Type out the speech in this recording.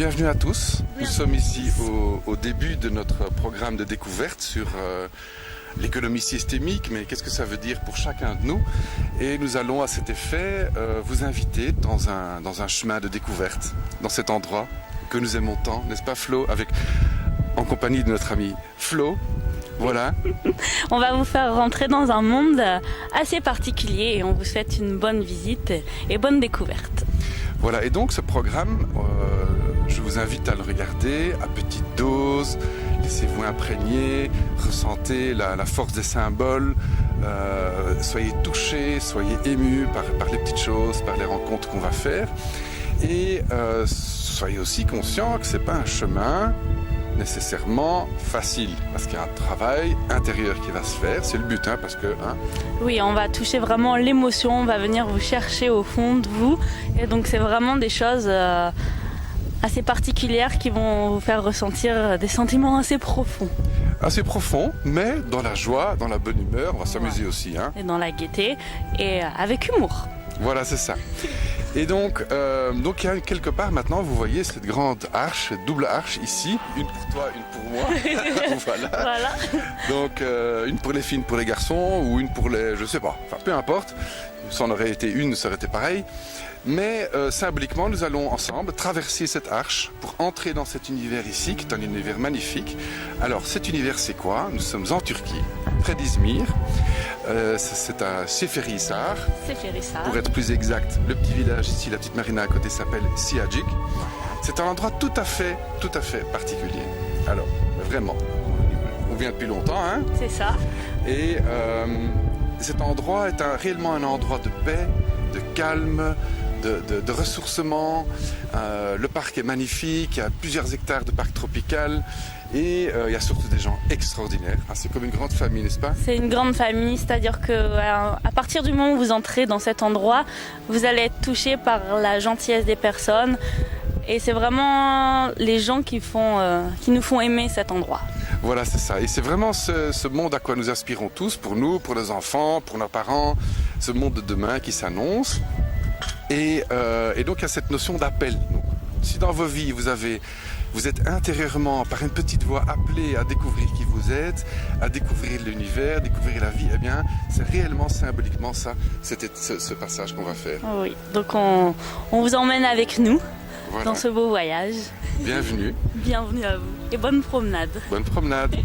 bienvenue à tous. Nous sommes ici au début de notre programme de découverte sur l'économie systémique, mais qu'est-ce que ça veut dire pour chacun de nous? Et nous allons à cet effet vous inviter dans un chemin de découverte, dans cet endroit que nous aimons tant, n'est-ce pas Flo, en compagnie de notre ami Flo. Voilà. On va vous faire rentrer dans un monde assez particulier et on vous souhaite une bonne visite et bonne découverte. Voilà, et donc ce programme, je vous invite à le regarder à petite dose, laissez-vous imprégner, ressentez la force des symboles, soyez touchés, soyez émus par les petites choses, par les rencontres qu'on va faire. Et soyez aussi conscients que ce n'est pas un chemin nécessairement facile, parce qu'il y a un travail intérieur qui va se faire, c'est le but, parce que... Oui, on va toucher vraiment l'émotion, on va venir vous chercher au fond de vous, et donc c'est vraiment des choses assez particulières qui vont vous faire ressentir des sentiments assez profonds. Assez profonds, mais dans la joie, dans la bonne humeur, on va s'amuser aussi. Et dans la gaieté, et avec humour. Voilà, c'est ça. Et donc il y a quelque part maintenant, vous voyez cette grande arche, cette double arche ici, une pour toi, une pour moi. Voilà. Donc une pour les filles, une pour les garçons, ou une pour les, je sais pas, enfin peu importe. Ça en aurait été une, ça aurait été pareil. Mais symboliquement, nous allons ensemble traverser cette arche pour entrer dans cet univers ici, qui est un univers magnifique. Alors cet univers, c'est quoi? Nous sommes en Turquie, près d'Izmir. C'est à Seferihisar. Pour être plus exact, le petit village ici, la petite marina à côté s'appelle Siacık. C'est un endroit tout à fait particulier. Alors, vraiment, on vient depuis longtemps, C'est ça. Et cet endroit est réellement un endroit de paix, de calme, de ressourcement. Le parc est magnifique, il y a plusieurs hectares de parc tropical. Et il y a surtout des gens extraordinaires. C'est comme une grande famille, n'est-ce pas? C'est une grande famille, c'est-à-dire qu'à partir du moment où vous entrez dans cet endroit, vous allez être touché par la gentillesse des personnes. Et c'est vraiment les gens qui nous font aimer cet endroit. Voilà, c'est ça. Et c'est vraiment ce monde à quoi nous aspirons tous, pour nous, pour nos enfants, pour nos parents, ce monde de demain qui s'annonce. Et donc il y a cette notion d'appel. Si dans vos vies vous êtes intérieurement, par une petite voix, appelé à découvrir qui vous êtes, à découvrir l'univers, découvrir la vie, eh bien, c'est réellement symboliquement ça, c'était ce passage qu'on va faire. Oui, donc on vous emmène avec nous dans ce beau voyage. Bienvenue. Bienvenue à vous et bonne promenade. Bonne promenade.